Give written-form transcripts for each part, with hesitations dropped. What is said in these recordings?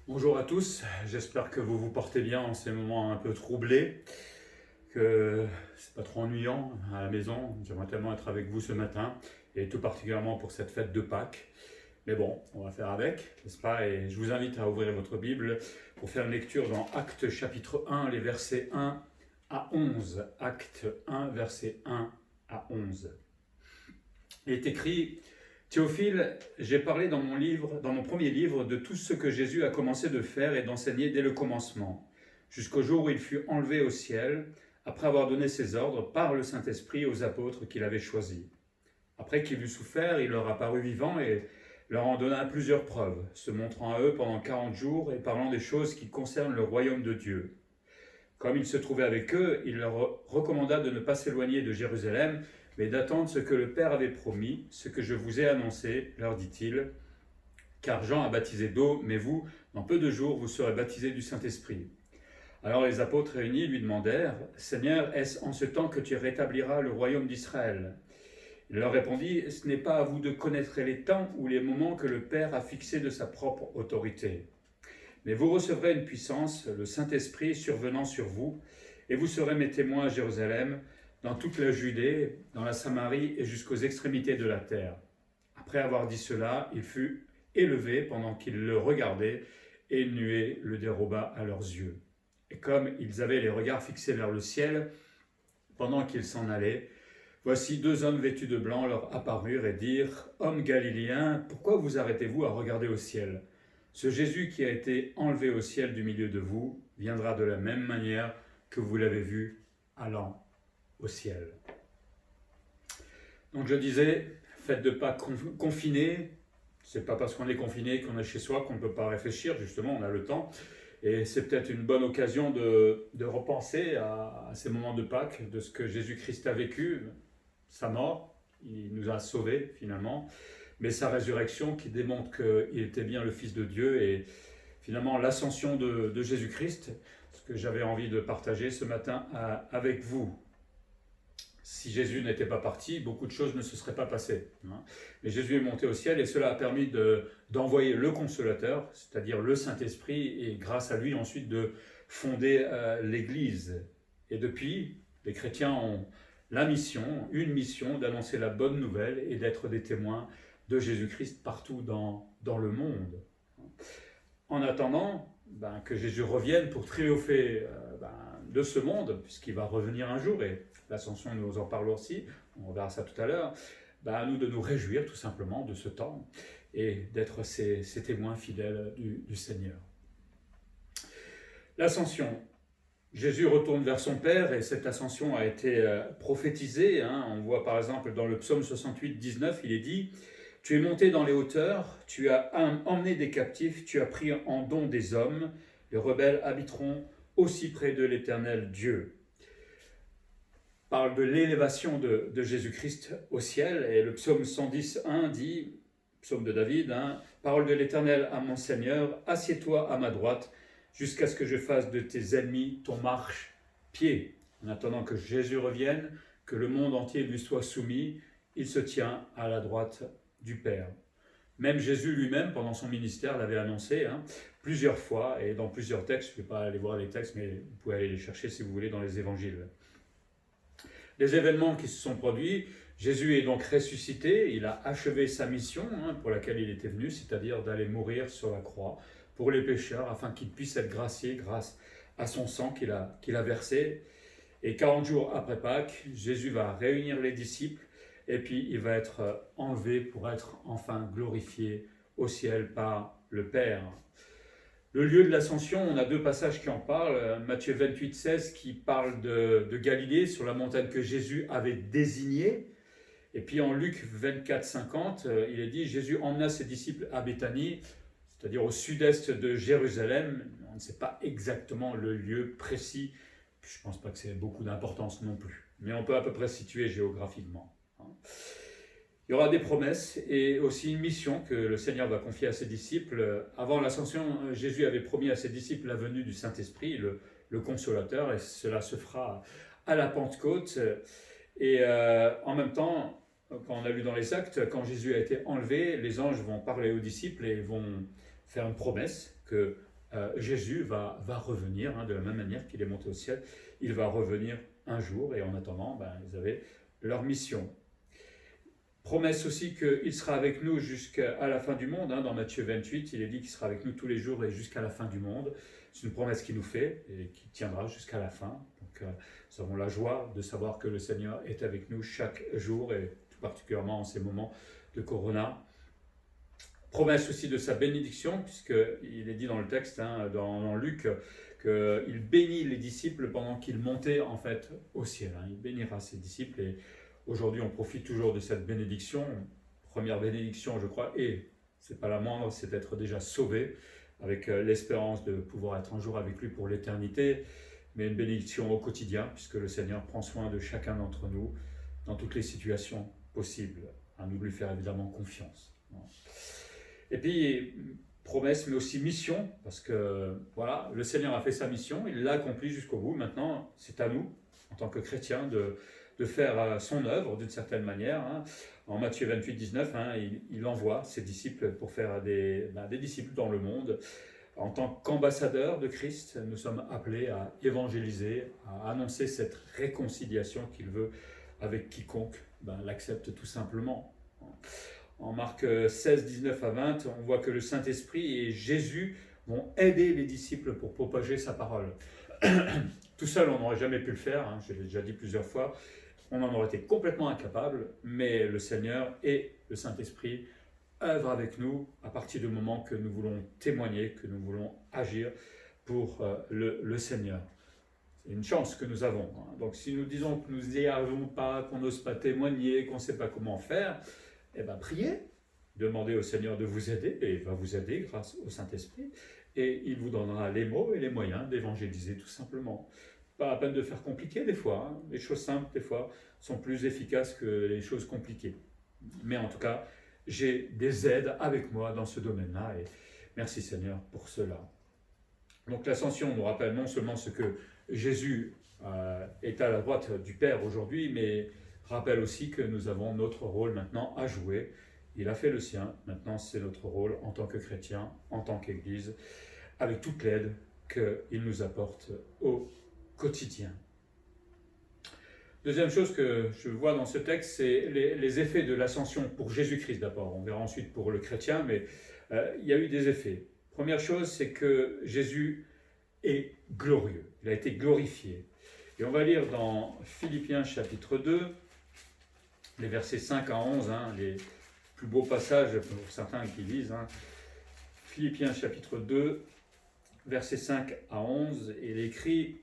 Bonjour à tous, j'espère que vous vous portez bien en ces moments un peu troublés, que c'est pas trop ennuyant à la maison. J'aimerais tellement être avec vous ce matin, et tout particulièrement pour cette fête de Pâques. Mais bon, on va faire avec, n'est-ce pas? Et je vous invite à ouvrir votre Bible pour faire une lecture dans Actes chapitre 1, les versets 1 à 11. Actes 1, versets 1 à 11. Il est écrit: Théophile, j'ai parlé dans mon premier livre, de tout ce que Jésus a commencé de faire et d'enseigner dès le commencement, jusqu'au jour où il fut enlevé au ciel, après avoir donné ses ordres par le Saint-Esprit aux apôtres qu'il avait choisis. Après qu'il eut souffert, il leur apparut vivant et leur en donna plusieurs preuves, se montrant à eux pendant 40 jours et parlant des choses qui concernent le royaume de Dieu. Comme il se trouvait avec eux, il leur recommanda de ne pas s'éloigner de Jérusalem, mais d'attendre ce que le Père avait promis, ce que je vous ai annoncé, leur dit-il. Car Jean a baptisé d'eau, mais vous, dans peu de jours, vous serez baptisés du Saint-Esprit. Alors les apôtres réunis lui demandèrent: Seigneur, est-ce en ce temps que tu rétabliras le royaume d'Israël? Il leur répondit: Ce n'est pas à vous de connaître les temps ou les moments que le Père a fixés de sa propre autorité. Mais vous recevrez une puissance, le Saint-Esprit survenant sur vous, et vous serez mes témoins à Jérusalem, dans toute la Judée, dans la Samarie et jusqu'aux extrémités de la terre. Après avoir dit cela, il fut élevé pendant qu'ils le regardaient, et une nuée le déroba à leurs yeux. Et comme ils avaient les regards fixés vers le ciel, pendant qu'ils s'en allaient, voici deux hommes vêtus de blanc leur apparurent et dirent: Hommes galiléens, pourquoi vous arrêtez-vous à regarder au ciel? Ce Jésus qui a été enlevé au ciel du milieu de vous viendra de la même manière que vous l'avez vu allant au ciel. Donc je disais, faites de Pâques confinés. C'est pas parce qu'on est confiné qu'on est chez soi qu'on ne peut pas réfléchir, justement, on a le temps. Et c'est peut-être une bonne occasion de repenser à ces moments de Pâques, de ce que Jésus-Christ a vécu, sa mort, il nous a sauvés finalement, mais sa résurrection qui démontre qu'il était bien le Fils de Dieu, et finalement l'ascension de Jésus-Christ, ce que j'avais envie de partager ce matin avec vous. Si Jésus n'était pas parti, beaucoup de choses ne se seraient pas passées. Mais Jésus est monté au ciel et cela a permis d'envoyer le Consolateur, c'est-à-dire le Saint-Esprit, et grâce à lui ensuite de fonder l'Église. Et depuis, les chrétiens ont une mission d'annoncer la bonne nouvelle et d'être des témoins de Jésus-Christ partout dans le monde. En attendant que Jésus revienne pour triompher de ce monde, puisqu'il va revenir un jour, et l'ascension nous en parle aussi, on verra ça tout à l'heure, à nous de nous réjouir tout simplement de ce temps et d'être ces témoins fidèles du Seigneur. L'ascension. Jésus retourne vers son Père et cette ascension a été prophétisée. On voit par exemple dans le psaume 68, 19, il est dit: Tu es monté dans les hauteurs, tu as emmené des captifs, tu as pris en don des hommes, les rebelles habiteront aussi près de l'Éternel Dieu. Parle de l'élévation de Jésus-Christ au ciel, et le psaume 110.1 dit, psaume de David, Parole de l'Éternel à mon Seigneur, assieds-toi à ma droite, jusqu'à ce que je fasse de tes ennemis ton marche-pied. En attendant que Jésus revienne, que le monde entier lui soit soumis, il se tient à la droite du Père. Même Jésus lui-même, pendant son ministère, l'avait annoncé plusieurs fois et dans plusieurs textes. Je ne vais pas aller voir les textes, mais vous pouvez aller les chercher si vous voulez dans les évangiles. Les événements qui se sont produits, Jésus est donc ressuscité, il a achevé sa mission pour laquelle il était venu, c'est-à-dire d'aller mourir sur la croix pour les pécheurs, afin qu'il puisse être gracié grâce à son sang qu'il a versé. Et 40 jours après Pâques, Jésus va réunir les disciples, et puis il va être enlevé pour être enfin glorifié au ciel par le Père. Le lieu de l'ascension, on a deux passages qui en parlent. Matthieu 28, 16 qui parle de Galilée, sur la montagne que Jésus avait désignée. Et puis en Luc 24, 50, il est dit: Jésus emmena ses disciples à Béthanie, c'est-à-dire au sud-est de Jérusalem. On ne sait pas exactement le lieu précis. Je ne pense pas que c'est beaucoup d'importance non plus. Mais on peut à peu près situer géographiquement. Il y aura des promesses et aussi une mission que le Seigneur va confier à ses disciples. Avant l'ascension, Jésus avait promis à ses disciples la venue du Saint-Esprit, le Consolateur, et cela se fera à la Pentecôte. Et en même temps, quand on a lu dans les Actes, quand Jésus a été enlevé, les anges vont parler aux disciples et vont faire une promesse que Jésus va revenir, de la même manière qu'il est monté au ciel. Il va revenir un jour, et en attendant, ils avaient leur mission. Promesse aussi qu'il sera avec nous jusqu'à la fin du monde. Dans Matthieu 28, il est dit qu'il sera avec nous tous les jours et jusqu'à la fin du monde. C'est une promesse qu'il nous fait et qui tiendra jusqu'à la fin. Donc, nous avons la joie de savoir que le Seigneur est avec nous chaque jour et tout particulièrement en ces moments de Corona. Promesse aussi de sa bénédiction, puisqu'il est dit dans le texte, dans Luc, qu'il bénit les disciples pendant qu'ils montaient en fait au ciel. Il bénira ses disciples et aujourd'hui on profite toujours de cette bénédiction. Première bénédiction, je crois, et c'est pas la moindre, c'est d'être déjà sauvé avec l'espérance de pouvoir être un jour avec lui pour l'éternité, mais une bénédiction au quotidien, puisque le Seigneur prend soin de chacun d'entre nous dans toutes les situations possibles. À nous de lui faire évidemment confiance. Et puis, promesse, mais aussi mission, parce que voilà, le Seigneur a fait sa mission, il l'a accomplie jusqu'au bout. Maintenant, c'est à nous, en tant que chrétiens, de faire son œuvre d'une certaine manière. En Matthieu 28, 19, il envoie ses disciples pour faire des disciples dans le monde. En tant qu'ambassadeurs de Christ, nous sommes appelés à évangéliser, à annoncer cette réconciliation qu'il veut avec quiconque l'accepte tout simplement. En Marc 16, 19 à 20, on voit que le Saint-Esprit et Jésus vont aider les disciples pour propager sa parole. Tout seul, on n'aurait jamais pu le faire, je l'ai déjà dit plusieurs fois, on en aurait été complètement incapable, mais le Seigneur et le Saint-Esprit œuvrent avec nous à partir du moment que nous voulons témoigner, que nous voulons agir pour le Seigneur. C'est une chance que nous avons. Donc si nous disons que nous n'y arrivons pas, qu'on n'ose pas témoigner, qu'on ne sait pas comment faire, priez, demandez au Seigneur de vous aider, et il va vous aider grâce au Saint-Esprit, et il vous donnera les mots et les moyens d'évangéliser tout simplement. Pas la peine de faire compliqué des fois, les choses simples des fois sont plus efficaces que les choses compliquées. Mais en tout cas, j'ai des aides avec moi dans ce domaine-là, et merci Seigneur pour cela. Donc l'ascension nous rappelle non seulement ce que Jésus est à la droite du Père aujourd'hui, mais rappelle aussi que nous avons notre rôle maintenant à jouer. Il a fait le sien, maintenant c'est notre rôle en tant que chrétien, en tant qu'Église, avec toute l'aide qu'il nous apporte au quotidien. Deuxième chose que je vois dans ce texte, c'est les effets de l'ascension pour Jésus-Christ d'abord. On verra ensuite pour le chrétien, mais il y a eu des effets. Première chose, c'est que Jésus est glorieux, il a été glorifié. Et on va lire dans Philippiens chapitre 2, les versets 5 à 11, les plus beaux passages pour certains qui lisent. Philippiens chapitre 2, versets 5 à 11, et il est écrit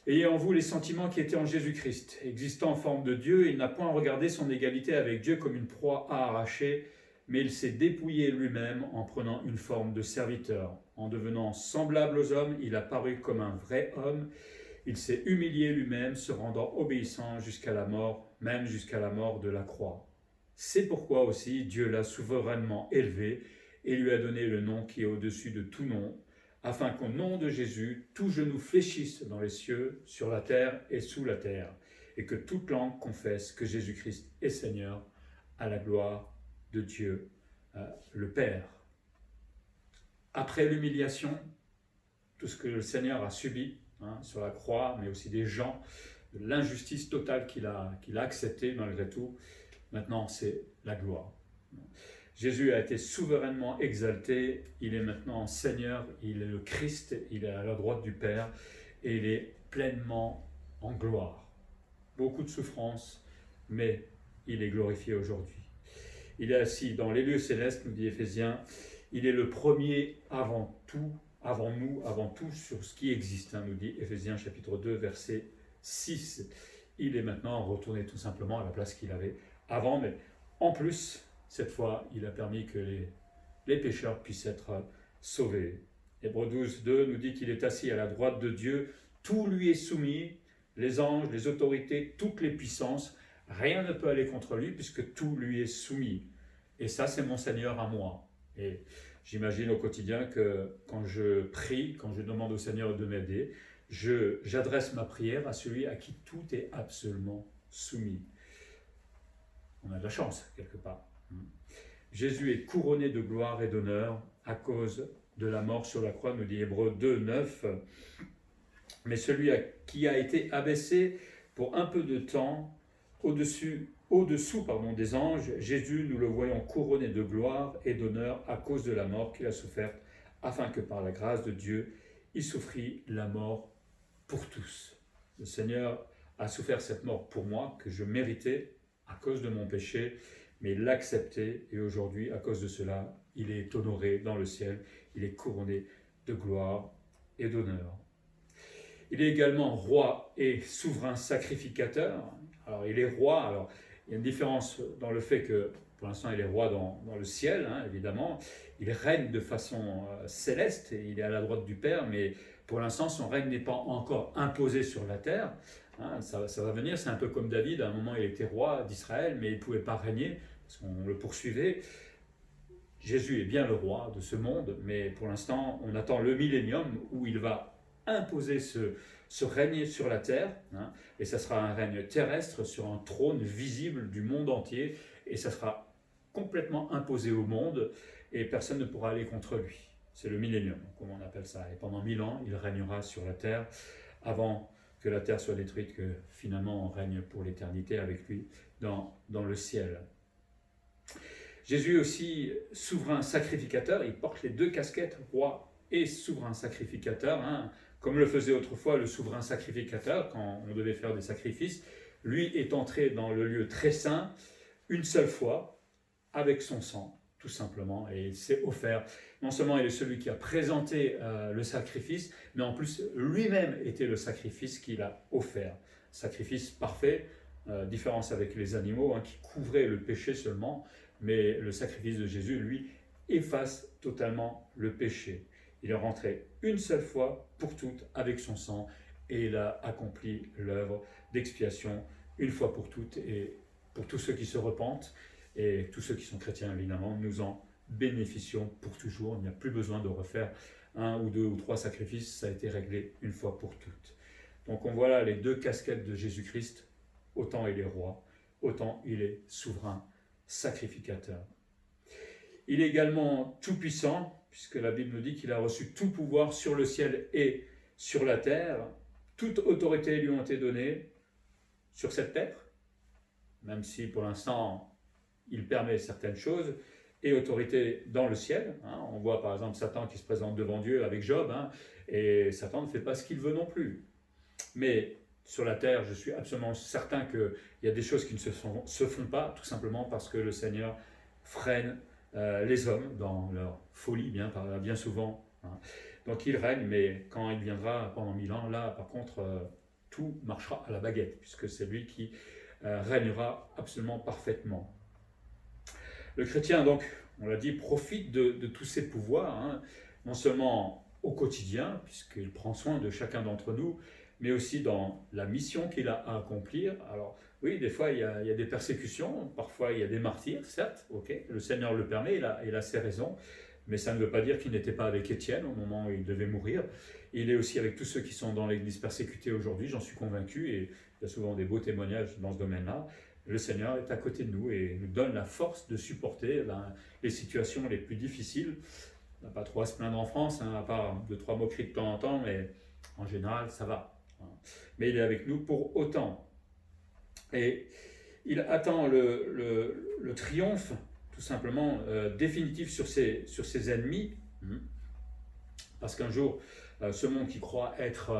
« Ayez en vous les sentiments qui étaient en Jésus-Christ, existant en forme de Dieu, il n'a point regardé son égalité avec Dieu comme une proie à arracher, mais il s'est dépouillé lui-même en prenant une forme de serviteur. En devenant semblable aux hommes, il a paru comme un vrai homme. Il s'est humilié lui-même, se rendant obéissant jusqu'à la mort, même jusqu'à la mort de la croix. C'est pourquoi aussi Dieu l'a souverainement élevé et lui a donné le nom qui est au-dessus de tout nom, afin qu'au nom de Jésus, tout genou fléchisse dans les cieux, sur la terre et sous la terre, et que toute langue confesse que Jésus-Christ est Seigneur, à la gloire de Dieu, le Père. Après l'humiliation, tout ce que le Seigneur a subi sur la croix, mais aussi des gens, de l'injustice totale qu'il a acceptée malgré tout, maintenant c'est la gloire. Jésus a été souverainement exalté, il est maintenant Seigneur, il est le Christ, il est à la droite du Père, et il est pleinement en gloire. Beaucoup de souffrance, mais il est glorifié aujourd'hui. Il est assis dans les lieux célestes, nous dit Éphésiens, il est le premier avant tout, avant nous, avant tout sur ce qui existe, nous dit Éphésiens chapitre 2, verset 6. Il est maintenant retourné tout simplement à la place qu'il avait avant, mais en plus, cette fois, il a permis que les pécheurs puissent être sauvés. Hébreux 12, 2 nous dit qu'il est assis à la droite de Dieu, tout lui est soumis, les anges, les autorités, toutes les puissances, rien ne peut aller contre lui puisque tout lui est soumis. Et ça, c'est mon Seigneur à moi. Et j'imagine au quotidien que quand je prie, quand je demande au Seigneur de m'aider, j'adresse ma prière à celui à qui tout est absolument soumis. On a de la chance, quelque part. Jésus est couronné de gloire et d'honneur à cause de la mort sur la croix, nous dit Hébreux 2, 9. Mais celui qui a été abaissé pour un peu de temps au-dessous des anges, Jésus, nous le voyons couronné de gloire et d'honneur à cause de la mort qu'il a soufferte, afin que par la grâce de Dieu, il souffrit la mort pour tous. Le Seigneur a souffert cette mort pour moi, que je méritais à cause de mon péché, mais il l'a accepté, et aujourd'hui, à cause de cela, il est honoré dans le ciel, il est couronné de gloire et d'honneur. Il est également roi et souverain sacrificateur. Alors, il est roi, alors il y a une différence dans le fait que, pour l'instant, il est roi dans le ciel, évidemment. Il règne de façon céleste, et il est à la droite du Père, mais pour l'instant, son règne n'est pas encore imposé sur la terre. Ça va venir, c'est un peu comme David, à un moment il était roi d'Israël, mais il ne pouvait pas régner, parce qu'on le poursuivait. Jésus est bien le roi de ce monde, mais pour l'instant, on attend le millénium où il va imposer ce règne sur la terre, et ça sera un règne terrestre sur un trône visible du monde entier, et ça sera complètement imposé au monde, et personne ne pourra aller contre lui. C'est le millénium, comme on appelle ça. Et pendant 1000 ans, il régnera sur la terre, avant que la terre soit détruite, que finalement on règne pour l'éternité avec lui dans le ciel. Jésus est aussi souverain sacrificateur, il porte les deux casquettes, roi et souverain sacrificateur, comme le faisait autrefois le souverain sacrificateur quand on devait faire des sacrifices. Lui est entré dans le lieu très saint une seule fois avec son sang, tout simplement, et il s'est offert. Non seulement il est celui qui a présenté le sacrifice, mais en plus lui-même était le sacrifice qu'il a offert. Sacrifice parfait, différence avec les animaux qui couvraient le péché seulement, mais le sacrifice de Jésus, lui, efface totalement le péché. Il est rentré une seule fois pour toutes avec son sang et il a accompli l'œuvre d'expiation une fois pour toutes et pour tous ceux qui se repentent et tous ceux qui sont chrétiens évidemment, nous en bénéficions pour toujours. Il n'y a plus besoin de refaire 1 ou 2 ou 3 sacrifices, ça a été réglé une fois pour toutes. Donc on voit là les deux casquettes de Jésus-Christ, autant il est roi, autant il est souverain sacrificateur. Il est également tout-puissant, puisque la Bible nous dit qu'il a reçu tout pouvoir sur le ciel et sur la terre. Toute autorité lui ont été données sur cette terre, même si pour l'instant il permet certaines choses, et autorité dans le ciel. On voit par exemple Satan qui se présente devant Dieu avec Job, et Satan ne fait pas ce qu'il veut non plus. Mais sur la terre, je suis absolument certain qu'il y a des choses qui ne se font pas, tout simplement parce que le Seigneur freine les hommes dans leur folie, bien souvent. Donc il règne, mais quand il viendra pendant 1000 ans, là par contre, tout marchera à la baguette, puisque c'est lui qui régnera absolument parfaitement. Le chrétien, donc, on l'a dit, profite de tous ces pouvoirs, non seulement au quotidien, puisqu'il prend soin de chacun d'entre nous, mais aussi dans la mission qu'il a à accomplir. Alors oui, des fois il y a des persécutions, parfois il y a des martyrs, certes, le Seigneur le permet, il a ses raisons, mais ça ne veut pas dire qu'il n'était pas avec Étienne au moment où il devait mourir. Il est aussi avec tous ceux qui sont dans l'Église persécutée aujourd'hui, j'en suis convaincu, et il y a souvent des beaux témoignages dans ce domaine-là. Le Seigneur est à côté de nous et nous donne la force de supporter les situations les plus difficiles. On n'a pas trop à se plaindre en France, à part 2-3 moqueries de temps en temps, mais en général ça va. Mais il est avec nous pour autant. Et il attend le triomphe, tout simplement, définitif sur ses ennemis. Parce qu'un jour, ce monde qui croit être,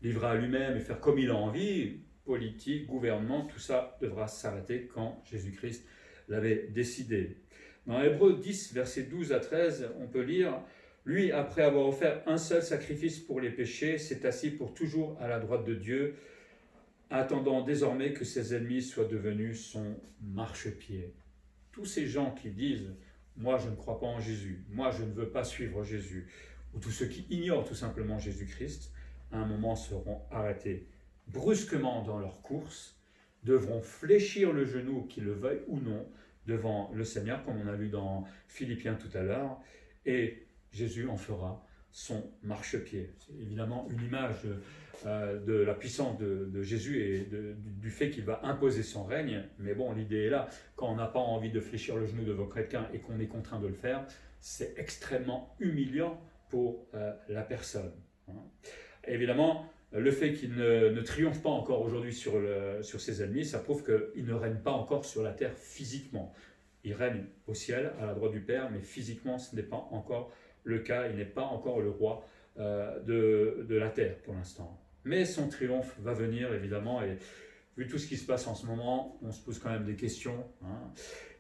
livré à lui-même et faire comme il a envie, politique, gouvernement, tout ça devra s'arrêter quand Jésus-Christ l'avait décidé. Dans Hébreux 10, versets 12 à 13, on peut lire « Lui, après avoir offert un seul sacrifice pour les péchés, s'est assis pour toujours à la droite de Dieu, attendant désormais que ses ennemis soient devenus son marchepied. » Tous ces gens qui disent « Moi, je ne crois pas en Jésus, moi, je ne veux pas suivre Jésus », ou tous ceux qui ignorent tout simplement Jésus-Christ, à un moment seront arrêtés brusquement dans leur course, devront fléchir le genou, qu'ils le veuillent ou non, devant le Seigneur, comme on a lu dans Philippiens tout à l'heure, et Jésus en fera son marchepied. C'est évidemment une image de la puissance de Jésus et du fait qu'il va imposer son règne. Mais bon, l'idée est là. Quand on n'a pas envie de fléchir le genou devant quelqu'un et qu'on est contraint de le faire, c'est extrêmement humiliant pour la personne. Évidemment, le fait qu'il ne triomphe pas encore aujourd'hui sur ses ennemis, ça prouve qu'il ne règne pas encore sur la terre physiquement. Il règne au ciel, à la droite du Père, mais physiquement, ce n'est pas encore le cas. Il n'est pas encore le roi de la terre pour l'instant. Mais son triomphe va venir, évidemment, et vu tout ce qui se passe en ce moment, on se pose quand même des questions.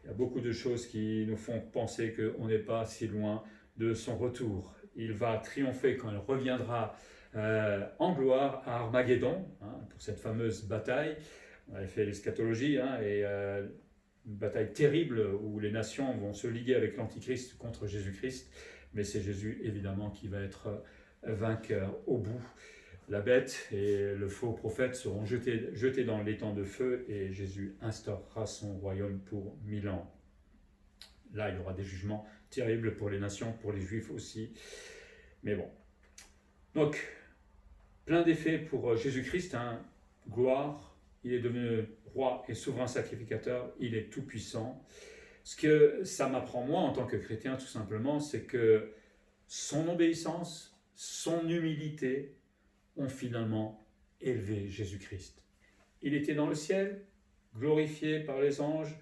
Il y a beaucoup de choses qui nous font penser qu'on n'est pas si loin de son retour. Il va triompher quand il reviendra en gloire à Armageddon, pour cette fameuse bataille. On avait fait l'eschatologie, et une bataille terrible où les nations vont se liguer avec l'Antichrist contre Jésus-Christ, mais c'est Jésus évidemment qui va être vainqueur au bout. La bête et le faux prophète seront jetés dans l'étang de feu et Jésus instaurera son royaume pour 1000 ans. Là, il y aura des jugements terribles pour les nations, pour les Juifs aussi. Mais bon. Donc, plein d'effets pour Jésus-Christ. Gloire, il est devenu roi et souverain sacrificateur, il est tout-puissant. Ce que ça m'apprend moi en tant que chrétien, tout simplement, c'est que son obéissance, son humilité ont finalement élevé Jésus-Christ. Il était dans le ciel, glorifié par les anges,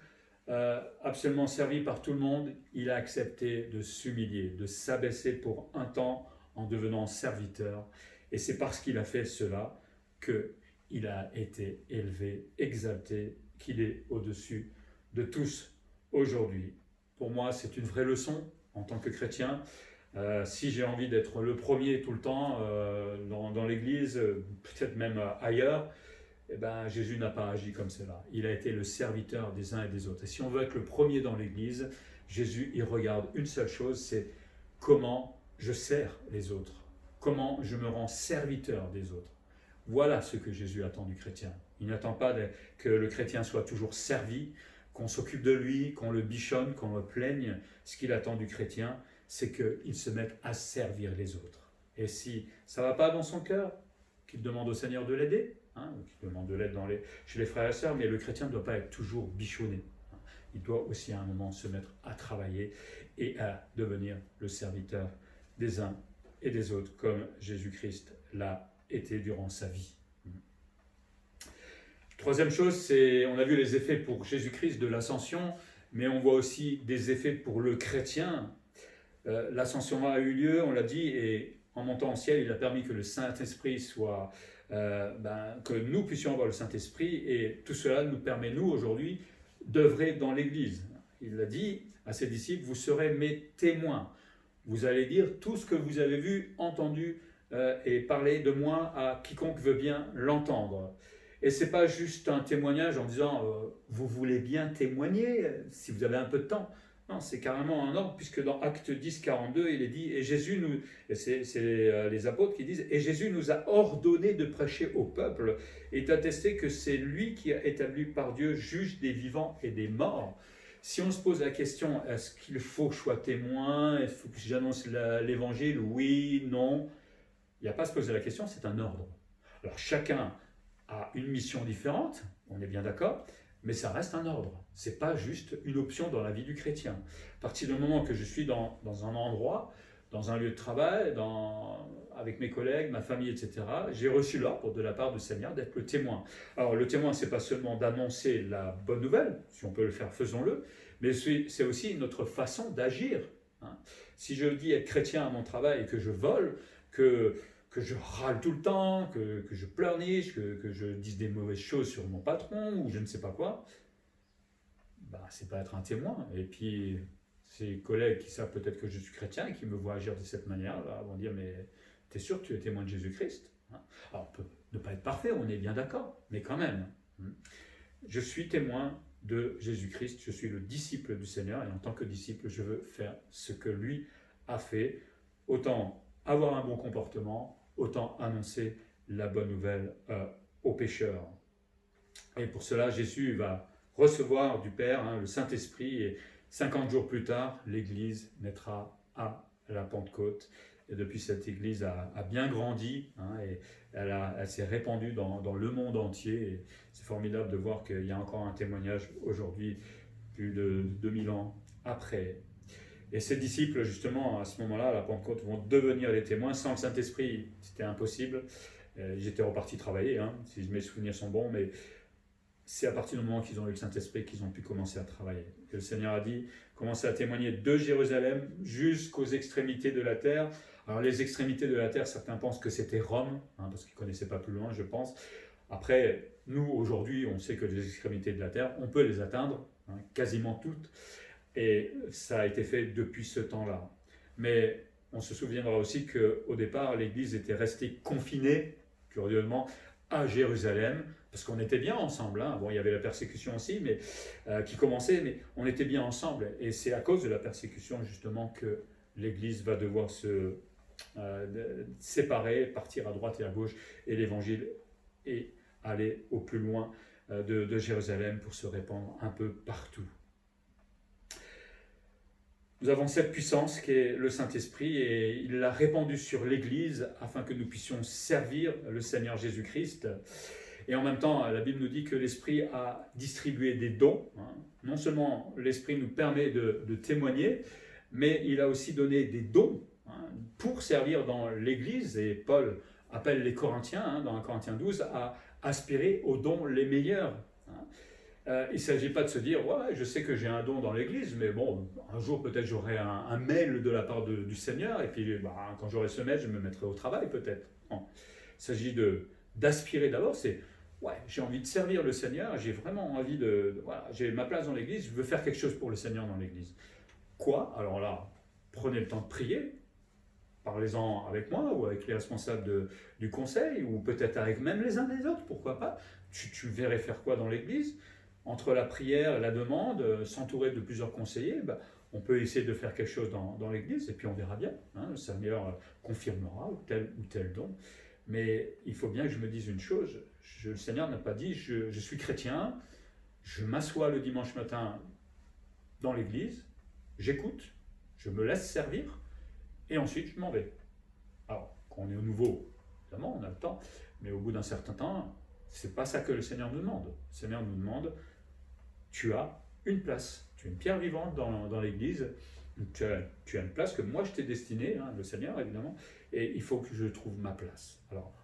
absolument servi par tout le monde. Il a accepté de s'humilier, de s'abaisser pour un temps en devenant serviteur. Et c'est parce qu'il a fait cela qu'il a été élevé, exalté, qu'il est au-dessus de tous aujourd'hui. Pour moi, c'est une vraie leçon en tant que chrétien. Si j'ai envie d'être le premier tout le temps dans l'église, peut-être même ailleurs, Jésus n'a pas agi comme cela. Il a été le serviteur des uns et des autres. Et si on veut être le premier dans l'église, Jésus, il regarde une seule chose, c'est comment je sers les autres, comment je me rends serviteur des autres. Voilà ce que Jésus attend du chrétien. Il n'attend pas que le chrétien soit toujours servi, qu'on s'occupe de lui, qu'on le bichonne, qu'on le plaigne. Ce qu'il attend du chrétien, c'est qu'il se mette à servir les autres. Et si ça ne va pas dans son cœur, qu'il demande au Seigneur de l'aider, qu'il demande de l'aide chez les frères et sœurs, mais le chrétien ne doit pas être toujours bichonné. Il doit aussi à un moment se mettre à travailler et à devenir le serviteur des uns et des autres, comme Jésus-Christ l'a été durant sa vie. Troisième chose, on a vu les effets pour Jésus-Christ de l'ascension, mais on voit aussi des effets pour le chrétien. L'ascension a eu lieu, on l'a dit, et en montant au ciel, il a permis que le Saint-Esprit soit, que nous puissions avoir le Saint-Esprit, et tout cela nous permet, nous, aujourd'hui, d'œuvrer dans l'Église. Il l'a dit à ses disciples, vous serez mes témoins. Vous allez dire tout ce que vous avez vu, entendu, et parler de moi à quiconque veut bien l'entendre. Et ce n'est pas juste un témoignage en disant vous voulez bien témoigner si vous avez un peu de temps. Non, c'est carrément un ordre, puisque dans Acte 10, 42, il est dit, et c'est les apôtres qui disent, et Jésus nous a ordonné de prêcher au peuple et d'attester que c'est lui qui a établi par Dieu juge des vivants et des morts. Si on se pose la question, est-ce qu'il faut que je sois témoin, est-ce qu'il faut que j'annonce l'évangile, oui, non, il n'y a pas à se poser la question, c'est un ordre. Alors chacun a une mission différente, on est bien d'accord, mais ça reste un ordre. Ce n'est pas juste une option dans la vie du chrétien. À partir du moment que je suis dans un endroit, dans un lieu de travail, avec mes collègues, ma famille, etc., j'ai reçu l'ordre de la part du Seigneur d'être le témoin. Alors le témoin, ce n'est pas seulement d'annoncer la bonne nouvelle, si on peut le faire, faisons-le, mais c'est aussi notre façon d'agir. Si je dis être chrétien à mon travail et que je vole, que je râle tout le temps, que je pleurniche, que je dise des mauvaises choses sur mon patron ou je ne sais pas quoi, c'est pas être un témoin. Et puis, ces collègues qui savent peut-être que je suis chrétien et qui me voient agir de cette manière-là vont dire, mais t'es sûr que tu es témoin de Jésus-Christ ? Alors, on peut ne pas être parfait, on est bien d'accord, mais quand même, je suis témoin de Jésus-Christ, je suis le disciple du Seigneur, et en tant que disciple, je veux faire ce que lui a fait, autant avoir un bon comportement, autant annoncer la bonne nouvelle aux pécheurs. Et pour cela, Jésus va recevoir du Père le Saint-Esprit, et 50 jours plus tard, l'Église naîtra à la Pentecôte. Et depuis, cette église a bien grandi, hein, et elle s'est répandue dans le monde entier. Et c'est formidable de voir qu'il y a encore un témoignage aujourd'hui, plus de 2000 ans après. Et ces disciples, justement, à ce moment-là, à la Pentecôte, vont devenir les témoins. Sans le Saint-Esprit, c'était impossible. Ils étaient repartis travailler, hein, si mes souvenirs sont bons, mais c'est à partir du moment qu'ils ont eu le Saint-Esprit qu'ils ont pu commencer à travailler. Et le Seigneur a dit, commencez à témoigner de Jérusalem jusqu'aux extrémités de la terre. Alors les extrémités de la terre, certains pensent que c'était Rome, hein, parce qu'ils ne connaissaient pas plus loin, je pense. Après, nous, aujourd'hui, on sait que les extrémités de la terre, on peut les atteindre, hein, quasiment toutes. Et ça a été fait depuis ce temps-là. Mais on se souviendra aussi qu'au départ, l'Église était restée confinée, curieusement, à Jérusalem, parce qu'on était bien ensemble. Hein. Bon, il y avait la persécution aussi, mais qui commençait, mais on était bien ensemble. Et c'est à cause de la persécution, justement, que l'Église va devoir se séparer, partir à droite et à gauche, et l'Évangile et aller au plus loin de Jérusalem pour se répandre un peu partout. Nous avons cette puissance qui est le Saint-Esprit et il l'a répandue sur l'Église afin que nous puissions servir le Seigneur Jésus-Christ. Et en même temps, la Bible nous dit que l'Esprit a distribué des dons. Hein. Non seulement l'Esprit nous permet de témoigner, mais il a aussi donné des dons, hein, pour servir dans l'Église. Et Paul appelle les Corinthiens, hein, dans 1 Corinthiens 12, à aspirer aux dons les meilleurs. Hein. Il ne s'agit pas de se dire, ouais, je sais que j'ai un don dans l'Église, mais bon, un jour peut-être j'aurai un mail de la part du Seigneur, et puis quand j'aurai ce mail, je me mettrai au travail peut-être. Non. Il s'agit d'aspirer d'abord, c'est, ouais, j'ai envie de servir le Seigneur, j'ai vraiment envie voilà, j'ai ma place dans l'Église, je veux faire quelque chose pour le Seigneur dans l'Église. Quoi? Alors là, prenez le temps de prier, parlez-en avec moi, ou avec les responsables du conseil, ou peut-être avec même les uns des autres, pourquoi pas. Tu verrais faire quoi dans l'Église? Entre la prière et la demande, s'entourer de plusieurs conseillers, on peut essayer de faire quelque chose dans l'Église, et puis on verra bien. Hein, le Seigneur confirmera ou tel don. Mais il faut bien que je me dise une chose, le Seigneur n'a pas dit, je suis chrétien, je m'assois le dimanche matin dans l'Église, j'écoute, je me laisse servir, et ensuite je m'en vais. Alors, quand on est au nouveau, évidemment, on a le temps, mais au bout d'un certain temps, c'est pas ça que le Seigneur nous demande. Le Seigneur nous demande, tu as une place, tu es une pierre vivante dans l'Église, tu as une place que moi je t'ai destinée, hein, le Seigneur évidemment, et il faut que je trouve ma place. Alors,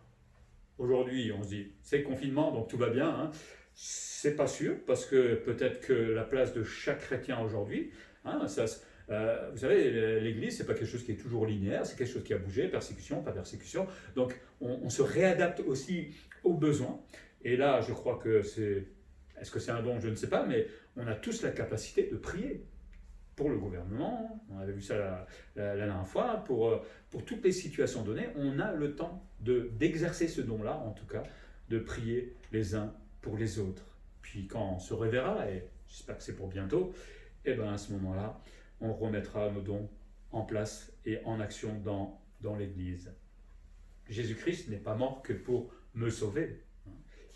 aujourd'hui on se dit, c'est le confinement, donc tout va bien, hein. C'est pas sûr, parce que peut-être que la place de chaque chrétien aujourd'hui, hein, vous savez, l'Église, c'est pas quelque chose qui est toujours linéaire, c'est quelque chose qui a bougé, persécution, pas persécution, donc on se réadapte aussi aux besoins, et là je crois que est-ce que c'est un don? Je ne sais pas, mais on a tous la capacité de prier pour le gouvernement, on avait vu ça la dernière fois, pour toutes les situations données, on a le temps d'exercer ce don-là, en tout cas, de prier les uns pour les autres. Puis quand on se reverra, et j'espère que c'est pour bientôt, et bien à ce moment-là, on remettra nos dons en place et en action dans l'Église. Jésus-Christ n'est pas mort que pour me sauver,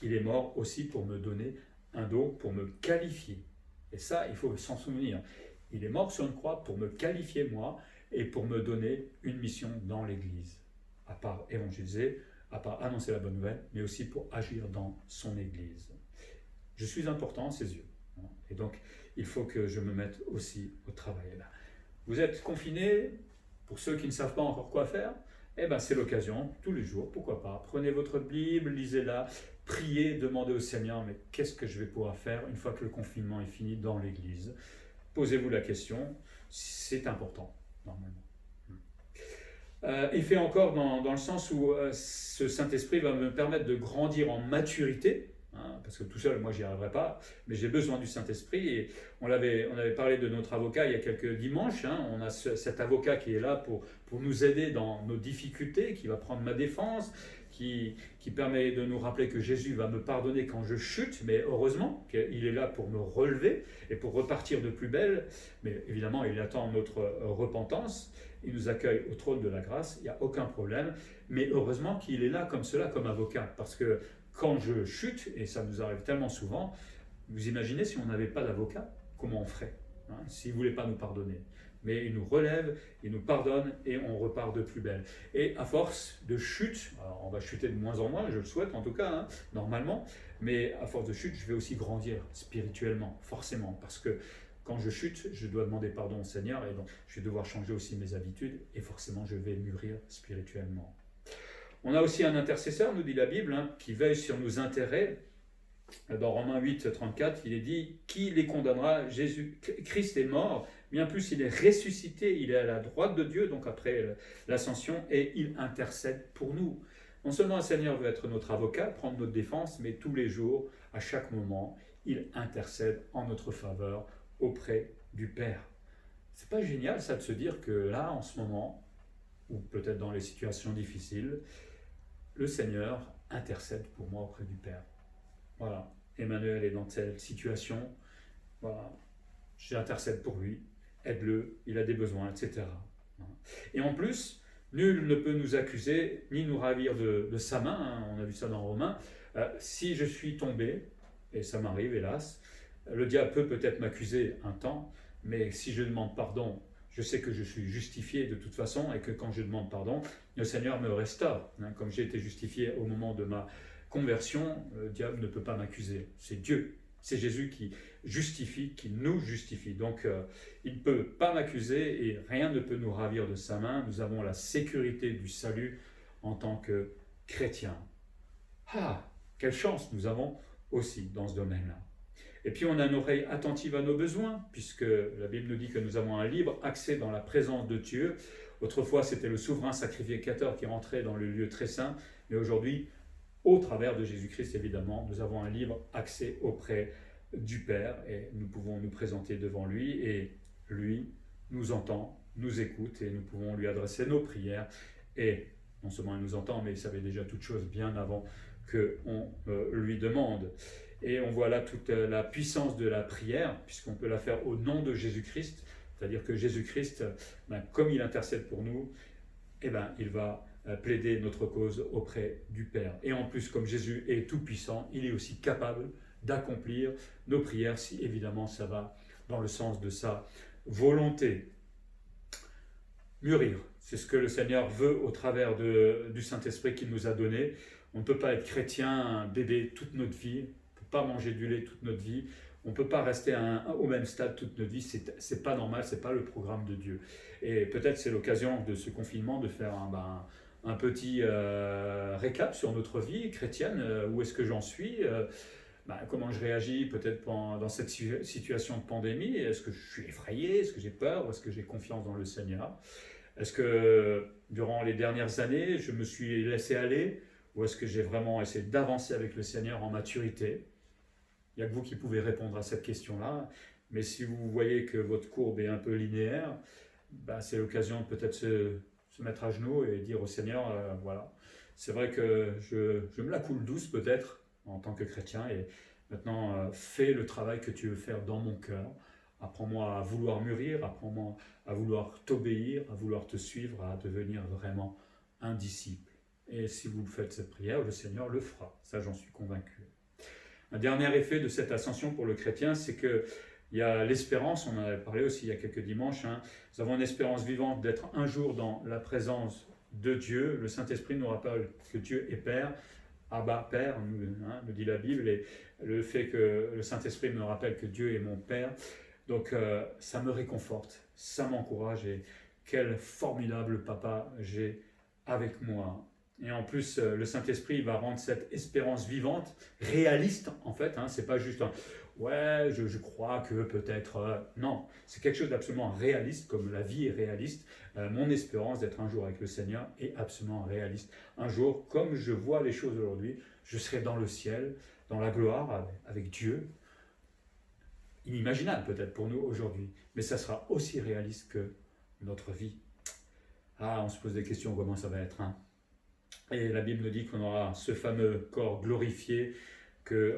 il est mort aussi pour me donner un don, pour me qualifier. Et ça, il faut s'en souvenir. Il est mort sur une croix pour me qualifier moi et pour me donner une mission dans l'Église. À part évangéliser, à part annoncer la bonne nouvelle, mais aussi pour agir dans son Église. Je suis important à ses yeux. Et donc, il faut que je me mette aussi au travail. Vous êtes confinés, pour ceux qui ne savent pas encore quoi faire, c'est l'occasion, tous les jours, pourquoi pas. Prenez votre Bible, lisez-la, priez, demandez au Seigneur, mais qu'est-ce que je vais pouvoir faire une fois que le confinement est fini dans l'Église? Posez-vous la question, c'est important, normalement. Il fait encore dans le sens où ce Saint-Esprit va me permettre de grandir en maturité, hein, parce que tout seul, moi, j'y arriverai pas, mais j'ai besoin du Saint-Esprit. Et on avait parlé de notre avocat il y a quelques dimanches. Hein, on a cet avocat qui est là pour nous aider dans nos difficultés, qui va prendre ma défense, qui permet de nous rappeler que Jésus va me pardonner quand je chute, mais heureusement qu'il est là pour me relever et pour repartir de plus belle. Mais évidemment, il attend notre repentance. Il nous accueille au trône de la grâce, il n'y a aucun problème. Mais heureusement qu'il est là comme cela, comme avocat. Parce que quand je chute, et ça nous arrive tellement souvent, vous imaginez si on n'avait pas d'avocat, comment on ferait? hein, s'il ne voulait pas nous pardonner. Mais il nous relève, il nous pardonne et on repart de plus belle. Et à force de chute, alors on va chuter de moins en moins, je le souhaite en tout cas, hein, normalement, mais à force de chute, je vais aussi grandir spirituellement, forcément, parce que quand je chute, je dois demander pardon au Seigneur et donc je vais devoir changer aussi mes habitudes et forcément je vais mûrir spirituellement. On a aussi un intercesseur, nous dit la Bible, hein, qui veille sur nos intérêts. Dans Romains 8, 34, il est dit « Qui les condamnera ? Christ est mort, bien plus il est ressuscité, il est à la droite de Dieu, donc après l'ascension, et il intercède pour nous. » Non seulement le Seigneur veut être notre avocat, prendre notre défense, mais tous les jours, à chaque moment, il intercède en notre faveur auprès du Père. C'est pas génial ça de se dire que là, en ce moment, ou peut-être dans les situations difficiles, le Seigneur intercède pour moi auprès du Père. Voilà, Emmanuel est dans telle situation, voilà, j'intercède pour lui, aide-le, il a des besoins, etc. Et en plus, nul ne peut nous accuser ni nous ravir de sa main, hein, on a vu ça dans Romains. Si je suis tombé, et ça m'arrive hélas, le diable peut-être m'accuser un temps, mais si je demande pardon, je sais que je suis justifié de toute façon et que quand je demande pardon, le Seigneur me restaure. Hein, comme j'ai été justifié au moment de ma conversion, le diable ne peut pas m'accuser. C'est Dieu, c'est Jésus qui justifie, qui nous justifie. Donc il ne peut pas m'accuser et rien ne peut nous ravir de sa main. Nous avons la sécurité du salut en tant que chrétiens. Ah, quelle chance nous avons aussi dans ce domaine-là. Et puis on a une oreille attentive à nos besoins, puisque la Bible nous dit que nous avons un libre accès dans la présence de Dieu. Autrefois, c'était le souverain sacrificateur qui rentrait dans le lieu très saint, mais aujourd'hui, au travers de Jésus-Christ, évidemment, nous avons un libre accès auprès du Père et nous pouvons nous présenter devant lui et lui nous entend, nous écoute et nous pouvons lui adresser nos prières. Et non seulement il nous entend, mais il savait déjà toutes choses bien avant qu'on lui demande. Et on voit là toute la puissance de la prière, puisqu'on peut la faire au nom de Jésus-Christ, c'est-à-dire que Jésus-Christ, comme il intercède pour nous, il va plaider notre cause auprès du Père. Et en plus, comme Jésus est tout-puissant, il est aussi capable d'accomplir nos prières, si évidemment ça va dans le sens de sa volonté. Mûrir, c'est ce que le Seigneur veut au travers du Saint-Esprit qu'il nous a donné. On ne peut pas être chrétien, bébé, toute notre vie, on ne peut pas manger du lait toute notre vie, on ne peut pas rester au même stade toute notre vie, c'est pas normal, c'est pas le programme de Dieu. Et peut-être c'est l'occasion de ce confinement de faire un petit récap sur notre vie chrétienne, où est-ce que j'en suis, comment je réagis peut-être dans cette situation de pandémie, est-ce que je suis effrayé, est-ce que j'ai peur, ou est-ce que j'ai confiance dans le Seigneur, est-ce que durant les dernières années je me suis laissé aller, ou est-ce que j'ai vraiment essayé d'avancer avec le Seigneur en maturité? Il n'y a que vous qui pouvez répondre à cette question-là, mais si vous voyez que votre courbe est un peu linéaire, c'est l'occasion de peut-être se mettre à genoux et dire au Seigneur, voilà, c'est vrai que je me la coule douce peut-être en tant que chrétien et maintenant fais le travail que tu veux faire dans mon cœur. Apprends-moi à vouloir mûrir, apprends-moi à vouloir t'obéir, à vouloir te suivre, à devenir vraiment un disciple. Et si vous faites cette prière, le Seigneur le fera, ça j'en suis convaincu. Un dernier effet de cette ascension pour le chrétien, c'est que il y a l'espérance, on en avait parlé aussi il y a quelques dimanches, nous avons une espérance vivante d'être un jour dans la présence de Dieu. Le Saint-Esprit nous rappelle que Dieu est Père, Abba, Père, nous dit la Bible, et le fait que le Saint-Esprit me rappelle que Dieu est mon Père, donc ça me réconforte, ça m'encourage, et quel formidable papa j'ai avec moi. Et en plus, le Saint-Esprit va rendre cette espérance vivante, réaliste en fait, c'est pas juste un « ouais, je crois que peut-être… Non, c'est quelque chose d'absolument réaliste, comme la vie est réaliste. Mon espérance d'être un jour avec le Seigneur est absolument réaliste. Un jour, comme je vois les choses aujourd'hui, je serai dans le ciel, dans la gloire, avec Dieu. Inimaginable peut-être pour nous aujourd'hui, mais ça sera aussi réaliste que notre vie. Ah, on se pose des questions, comment ça va être, Et la Bible nous dit qu'on aura ce fameux corps glorifié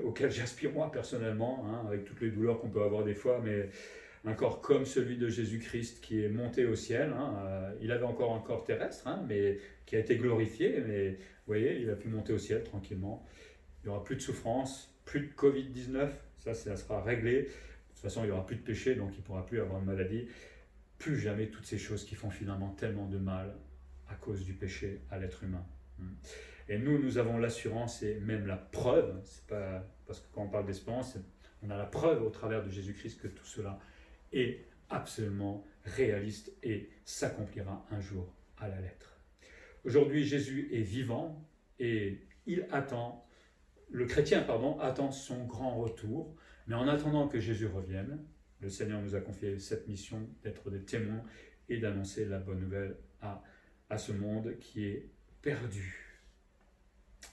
auquel j'aspire moi personnellement, avec toutes les douleurs qu'on peut avoir des fois, mais un corps comme celui de Jésus-Christ qui est monté au ciel. Il avait encore un corps terrestre, mais qui a été glorifié, mais vous voyez, il a pu monter au ciel tranquillement. Il n'y aura plus de souffrance, plus de Covid-19, ça sera réglé. toute façon, il n'y aura plus de péché, donc il ne pourra plus avoir de maladie. Plus jamais toutes ces choses qui font finalement tellement de mal à cause du péché à l'être humain. Et nous avons l'assurance et même la preuve, c'est pas parce que quand on parle d'espérance, on a la preuve au travers de Jésus-Christ que tout cela est absolument réaliste et s'accomplira un jour à la lettre. Aujourd'hui, Jésus est vivant et le chrétien attend son grand retour, mais en attendant que Jésus revienne, le Seigneur nous a confié cette mission d'être des témoins et d'annoncer la bonne nouvelle à ce monde qui est perdu.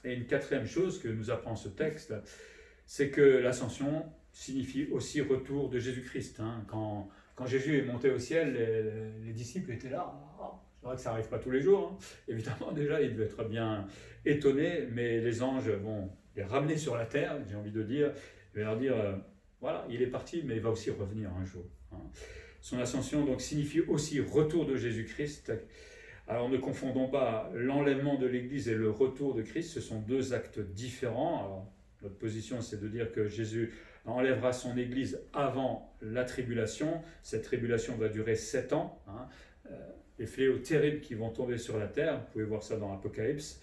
Et une quatrième chose que nous apprend ce texte, c'est que l'ascension signifie aussi retour de Jésus-Christ. Quand Jésus est monté au ciel, les disciples étaient là. C'est vrai que ça n'arrive pas tous les jours. Évidemment, déjà, ils devaient être bien étonnés, mais les anges vont les ramener sur la terre, j'ai envie de dire, et leur dire, voilà, il est parti, mais il va aussi revenir un jour. Son ascension donc signifie aussi retour de Jésus-Christ. Alors ne confondons pas l'enlèvement de l'Église et le retour de Christ, ce sont deux actes différents. Alors, notre position, c'est de dire que Jésus enlèvera son Église avant la tribulation. Cette tribulation va durer 7 ans. Les fléaux terribles qui vont tomber sur la terre, vous pouvez voir ça dans l'Apocalypse.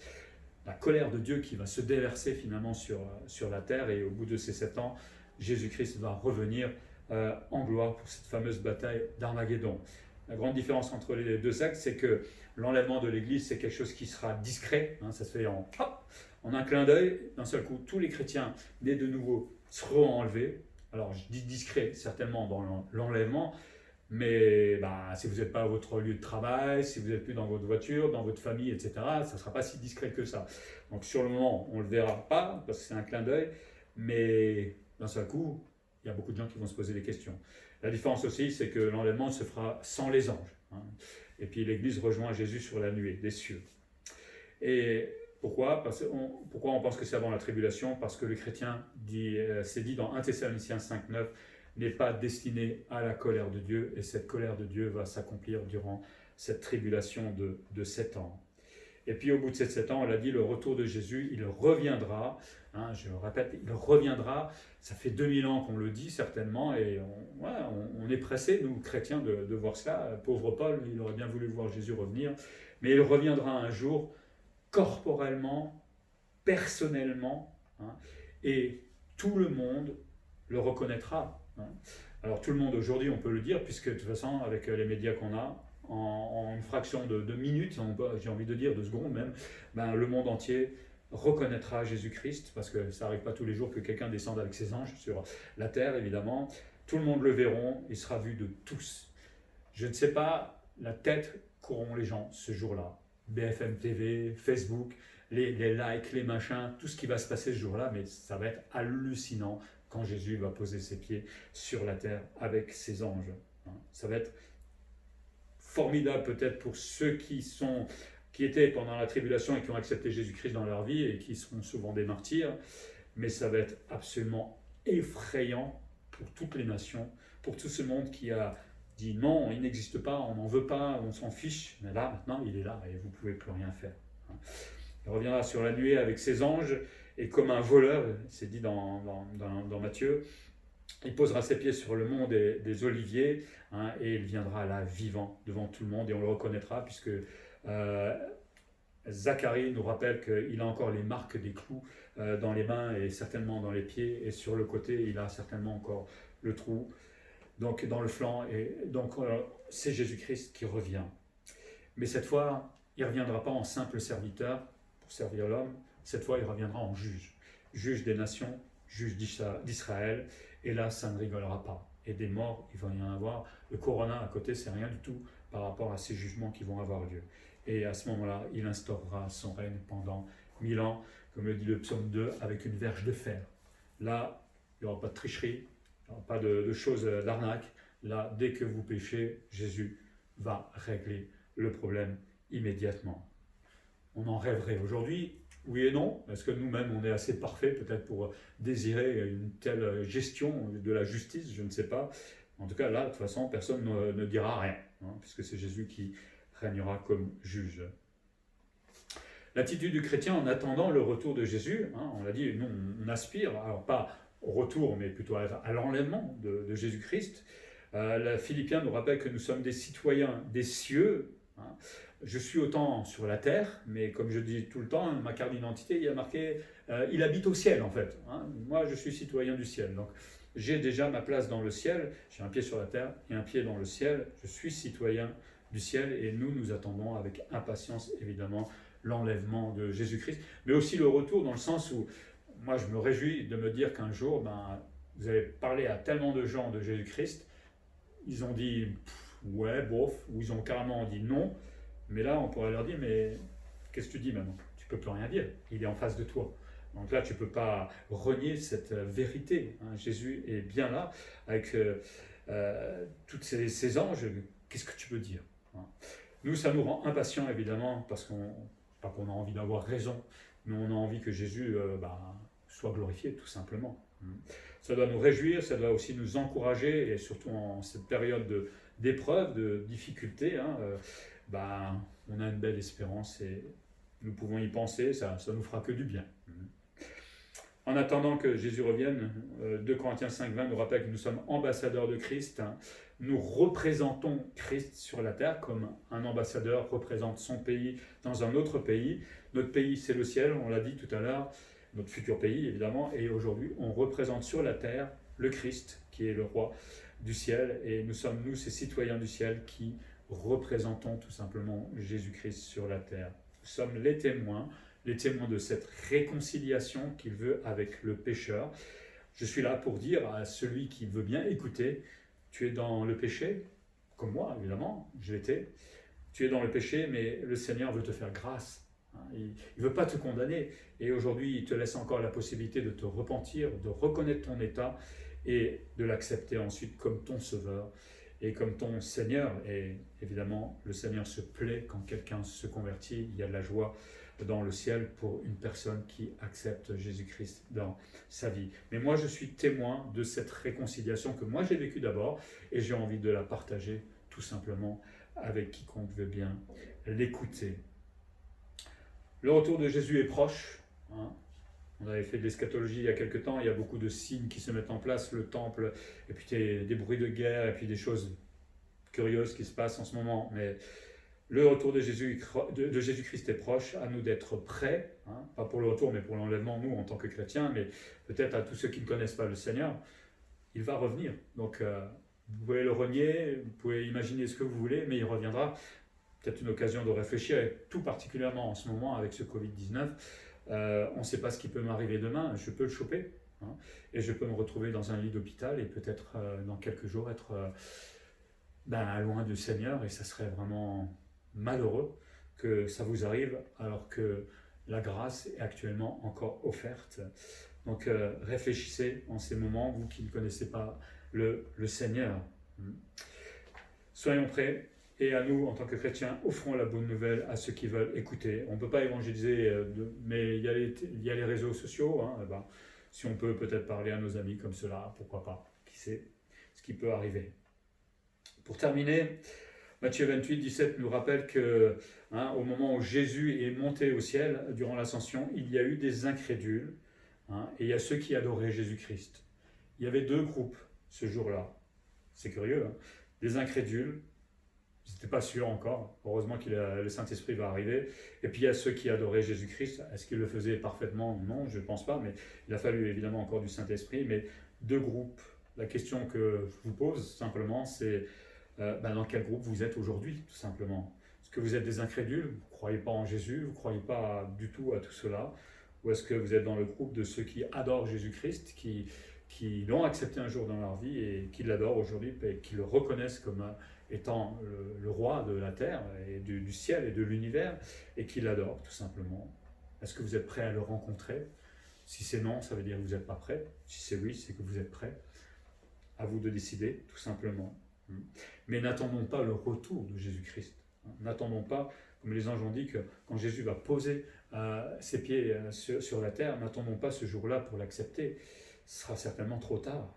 La colère de Dieu qui va se déverser finalement sur la terre, et au bout de ces 7 ans, Jésus-Christ va revenir en gloire pour cette fameuse bataille d'Armageddon. La grande différence entre les deux actes, c'est que l'enlèvement de l'Église, c'est quelque chose qui sera discret. Ça se fait en un clin d'œil. D'un seul coup, tous les chrétiens nés de nouveau seront enlevés. Alors, je dis discret, certainement dans l'enlèvement, mais si vous n'êtes pas à votre lieu de travail, si vous n'êtes plus dans votre voiture, dans votre famille, etc., ça ne sera pas si discret que ça. Donc, sur le moment, on ne le verra pas, parce que c'est un clin d'œil, mais d'un seul coup, il y a beaucoup de gens qui vont se poser des questions. La différence aussi, c'est que l'enlèvement se fera sans les anges. Et puis l'Église rejoint Jésus sur la nuée des cieux. Et pourquoi on pense que c'est avant la tribulation? Parce que le chrétien, c'est dit dans 1 Thessaloniciens 5,9, n'est pas destiné à la colère de Dieu, et cette colère de Dieu va s'accomplir durant cette tribulation de 7 ans. Et puis au bout de ces 7 ans, on l'a dit, le retour de Jésus, il reviendra. Je le répète, il reviendra. Ça fait 2000 ans qu'on le dit certainement, et on est pressés, nous chrétiens, de voir cela. Pauvre Paul, il aurait bien voulu voir Jésus revenir, mais il reviendra un jour, corporellement, personnellement, et tout le monde le reconnaîtra. Alors tout le monde aujourd'hui, on peut le dire, puisque de toute façon, avec les médias qu'on a, en une fraction de minutes, j'ai envie de dire de secondes même, le monde entier reconnaîtra Jésus-Christ, parce que ça n'arrive pas tous les jours que quelqu'un descende avec ses anges sur la terre, évidemment. Tout le monde le verront, il sera vu de tous. Je ne sais pas la tête qu'auront les gens ce jour-là. BFM TV, Facebook, les likes, les machins, tout ce qui va se passer ce jour-là, mais ça va être hallucinant quand Jésus va poser ses pieds sur la terre avec ses anges. Ça va être formidable peut-être pour ceux qui étaient pendant la tribulation et qui ont accepté Jésus-Christ dans leur vie et qui seront souvent des martyrs, mais ça va être absolument effrayant pour toutes les nations, pour tout ce monde qui a dit non, il n'existe pas, on n'en veut pas, on s'en fiche, mais là maintenant il est là et vous ne pouvez plus rien faire. Il reviendra sur la nuée avec ses anges, et comme un voleur, c'est dit dans Matthieu, il posera ses pieds sur le mont des Oliviers, et il viendra là vivant devant tout le monde, et on le reconnaîtra puisque Zacharie nous rappelle qu'il a encore les marques des clous dans les mains et certainement dans les pieds, et sur le côté il a certainement encore le trou, donc dans le flanc, et donc c'est Jésus-Christ qui revient. Mais cette fois, il ne reviendra pas en simple serviteur pour servir l'homme, cette fois il reviendra en juge des nations, juge d'Israël, et là ça ne rigolera pas. Et des morts, il va y en avoir. Le corona à côté, c'est rien du tout par rapport à ces jugements qui vont avoir lieu. Et à ce moment-là, il instaurera son règne pendant 1000 ans, comme le dit le psaume 2, avec une verge de fer. Là, il n'y aura pas de tricherie, il n'y aura pas de choses d'arnaque. Là, dès que vous péchez, Jésus va régler le problème immédiatement. On en rêverait aujourd'hui, oui et non. Est-ce que nous-mêmes, on est assez parfaits peut-être pour désirer une telle gestion de la justice? Je ne sais pas. En tout cas, là, de toute façon, personne ne dira rien, puisque c'est Jésus qui régnera comme juge. L'attitude du chrétien en attendant le retour de Jésus, on l'a dit, nous, on aspire, alors pas au retour, mais plutôt à l'enlèvement de Jésus-Christ. La Philippiens nous rappelle que nous sommes des citoyens des cieux. Hein. Je suis autant sur la terre, mais comme je dis tout le temps, ma carte d'identité, il y a marqué il habite au ciel en fait. Hein. Moi, je suis citoyen du ciel. Donc, j'ai déjà ma place dans le ciel. J'ai un pied sur la terre et un pied dans le ciel. Je suis citoyen du ciel et nous attendons avec impatience, évidemment, l'enlèvement de Jésus-Christ, mais aussi le retour dans le sens où moi, je me réjouis de me dire qu'un jour, vous avez parlé à tellement de gens de Jésus-Christ, ils ont dit ouais, bof, ou ils ont carrément dit non, mais là, on pourrait leur dire, mais qu'est-ce que tu dis maintenant? Tu peux plus rien dire, il est en face de toi. Donc là, tu ne peux pas renier cette vérité. Hein. Jésus est bien là, avec tous ces anges, qu'est-ce que tu peux dire? Hein. Nous, ça nous rend impatients, évidemment, parce pas qu'on a envie d'avoir raison, mais on a envie que Jésus soit glorifié, tout simplement. Ça doit nous réjouir, ça doit aussi nous encourager, et surtout en cette période d'épreuve, de difficulté, hein, on a une belle espérance et nous pouvons y penser, ça nous fera que du bien. En attendant que Jésus revienne, 2 Corinthiens 5,20 nous rappelle que nous sommes ambassadeurs de Christ. Hein. Nous représentons Christ sur la terre comme un ambassadeur représente son pays dans un autre pays. Notre pays, c'est le ciel, on l'a dit tout à l'heure, notre futur pays évidemment, et aujourd'hui, on représente sur la terre le Christ, qui est le roi du ciel, et nous sommes, nous, ces citoyens du ciel qui représentons tout simplement Jésus-Christ sur la terre. Nous sommes les témoins de cette réconciliation qu'il veut avec le pécheur. Je suis là pour dire à celui qui veut bien écouter, tu es dans le péché, comme moi évidemment, je l'étais, tu es dans le péché, mais le Seigneur veut te faire grâce. Il ne veut pas te condamner, et aujourd'hui il te laisse encore la possibilité de te repentir, de reconnaître ton état, et de l'accepter ensuite comme ton sauveur, et comme ton Seigneur. Et évidemment, le Seigneur se plaît quand quelqu'un se convertit, il y a de la joie dans le ciel pour une personne qui accepte Jésus-Christ dans sa vie. Mais moi, je suis témoin de cette réconciliation que moi j'ai vécue d'abord, et j'ai envie de la partager tout simplement avec quiconque veut bien l'écouter. Le retour de Jésus est proche. Hein. On avait fait de l'eschatologie il y a quelques temps, il y a beaucoup de signes qui se mettent en place, le temple, et puis des bruits de guerre, et puis des choses curieuses qui se passent en ce moment. Mais le retour de Jésus-Christ est proche, à nous d'être prêts, hein, pas pour le retour, mais pour l'enlèvement, nous, en tant que chrétiens, mais peut-être à tous ceux qui ne connaissent pas le Seigneur, il va revenir. Donc, vous pouvez le renier, vous pouvez imaginer ce que vous voulez, mais il reviendra. Peut-être une occasion de réfléchir, et tout particulièrement en ce moment avec ce Covid-19, on ne sait pas ce qui peut m'arriver demain, je peux le choper, hein, et je peux me retrouver dans un lit d'hôpital, et peut-être dans quelques jours être loin du Seigneur, et ça serait vraiment malheureux que ça vous arrive alors que la grâce est actuellement encore offerte. Donc réfléchissez en ces moments, vous qui ne connaissez pas le Seigneur. Soyons prêts, et à nous, en tant que chrétiens, offrons la bonne nouvelle à ceux qui veulent écouter. On ne peut pas évangéliser, mais il y a les réseaux sociaux. Hein, si on peut peut-être parler à nos amis comme cela, pourquoi pas, qui sait ce qui peut arriver. Pour terminer, Matthieu 28, 17 nous rappelle que au moment où Jésus est monté au ciel, durant l'ascension, il y a eu des incrédules, et il y a ceux qui adoraient Jésus-Christ. Il y avait 2 groupes ce jour-là. C'est curieux, des incrédules, ils n'étaient pas sûrs encore. Heureusement que le Saint-Esprit va arriver. Et puis il y a ceux qui adoraient Jésus-Christ. Est-ce qu'ils le faisaient parfaitement? Non, je ne pense pas, mais il a fallu évidemment encore du Saint-Esprit. Mais 2 groupes. La question que je vous pose simplement, c'est dans quel groupe vous êtes aujourd'hui, tout simplement? Est-ce que vous êtes des incrédules? Vous ne croyez pas en Jésus? Vous ne croyez pas du tout à tout cela? Ou est-ce que vous êtes dans le groupe de ceux qui adorent Jésus-Christ, qui l'ont accepté un jour dans leur vie et qui l'adorent aujourd'hui, et qui le reconnaissent comme étant le roi de la terre et du ciel et de l'univers, et qui l'adorent tout simplement? Est-ce que vous êtes prêt à le rencontrer? Si c'est non, ça veut dire que vous n'êtes pas prêt. Si c'est oui, c'est que vous êtes prêt. À vous de décider, tout simplement. Mais n'attendons pas le retour de Jésus-Christ. N'attendons pas, comme les anges ont dit, que quand Jésus va poser ses pieds sur la terre, n'attendons pas ce jour-là pour l'accepter. Ce sera certainement trop tard.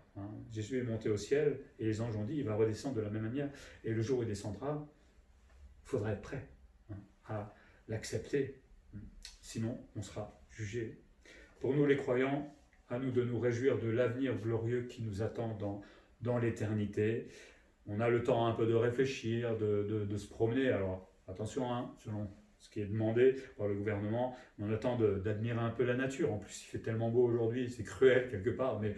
Jésus est monté au ciel, et les anges ont dit, il va redescendre de la même manière. Et le jour où il descendra, il faudra être prêt à l'accepter. Sinon, on sera jugé. Pour nous les croyants, à nous de nous réjouir de l'avenir glorieux qui nous attend dans l'éternité. On a le temps un peu de réfléchir, de se promener. Alors attention, hein, selon ce qui est demandé par le gouvernement, on a le temps d'admirer un peu la nature. En plus, il fait tellement beau aujourd'hui, c'est cruel quelque part, mais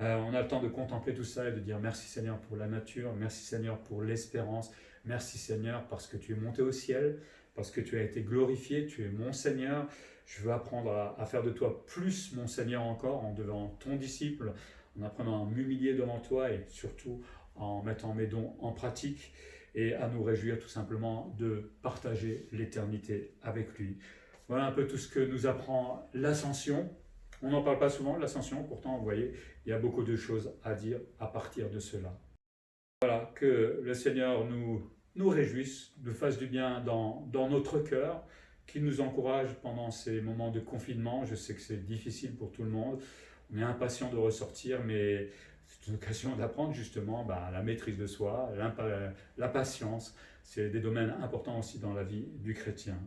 on a le temps de contempler tout ça et de dire merci Seigneur pour la nature, merci Seigneur pour l'espérance, merci Seigneur parce que tu es monté au ciel, parce que tu as été glorifié, tu es mon Seigneur. Je veux apprendre à faire de toi plus mon Seigneur encore en devenant ton disciple, en apprenant à m'humilier devant toi et surtout en mettant mes dons en pratique et à nous réjouir tout simplement de partager l'éternité avec lui. Voilà un peu tout ce que nous apprend l'ascension. On n'en parle pas souvent de l'ascension, pourtant vous voyez, il y a beaucoup de choses à dire à partir de cela. Voilà, que le Seigneur nous réjouisse, nous fasse du bien dans notre cœur, qu'il nous encourage pendant ces moments de confinement. Je sais que c'est difficile pour tout le monde, on est impatient de ressortir, mais c'est une occasion d'apprendre justement la maîtrise de soi, la patience. C'est des domaines importants aussi dans la vie du chrétien.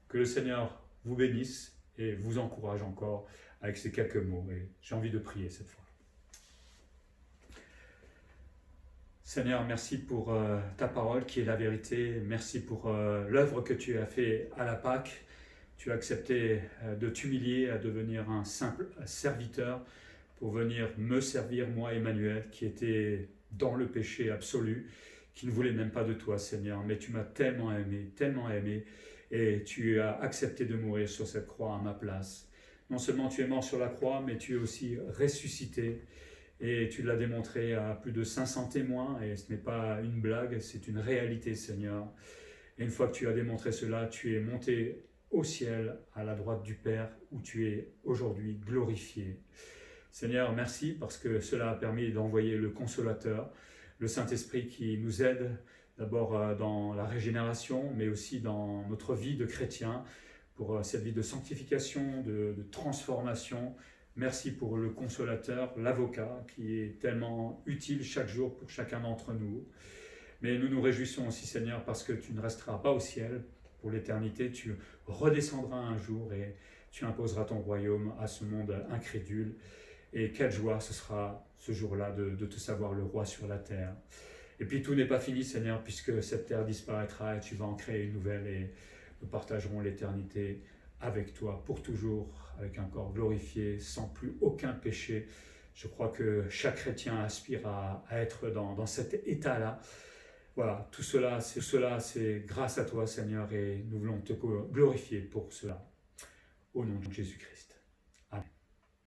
Que le Seigneur vous bénisse et vous encourage encore avec ces quelques mots. Et j'ai envie de prier cette fois. Seigneur, merci pour ta parole qui est la vérité. Merci pour l'œuvre que tu as fait à la Pâque. Tu as accepté de t'humilier à devenir un simple serviteur pour venir me servir, moi, Emmanuel, qui était dans le péché absolu, qui ne voulait même pas de toi, Seigneur. Mais tu m'as tellement aimé, et tu as accepté de mourir sur cette croix à ma place. Non seulement tu es mort sur la croix, mais tu es aussi ressuscité. Et tu l'as démontré à plus de 500 témoins, et ce n'est pas une blague, c'est une réalité, Seigneur. Et une fois que tu as démontré cela, tu es monté au ciel, à la droite du Père, où tu es aujourd'hui glorifié. Seigneur, merci parce que cela a permis d'envoyer le Consolateur, le Saint-Esprit qui nous aide d'abord dans la régénération, mais aussi dans notre vie de chrétien, pour cette vie de sanctification, de transformation. Merci pour le Consolateur, l'Avocat, qui est tellement utile chaque jour pour chacun d'entre nous. Mais nous nous réjouissons aussi, Seigneur, parce que tu ne resteras pas au ciel pour l'éternité, tu redescendras un jour et tu imposeras ton royaume à ce monde incrédule. Et quelle joie ce sera ce jour-là de te savoir le roi sur la terre. Et puis tout n'est pas fini, Seigneur, puisque cette terre disparaîtra et tu vas en créer une nouvelle et nous partagerons l'éternité avec toi pour toujours, avec un corps glorifié, sans plus aucun péché. Je crois que chaque chrétien aspire à être dans cet état-là. Voilà, tout cela, c'est grâce à toi, Seigneur, et nous voulons te glorifier pour cela. Au nom de Jésus-Christ.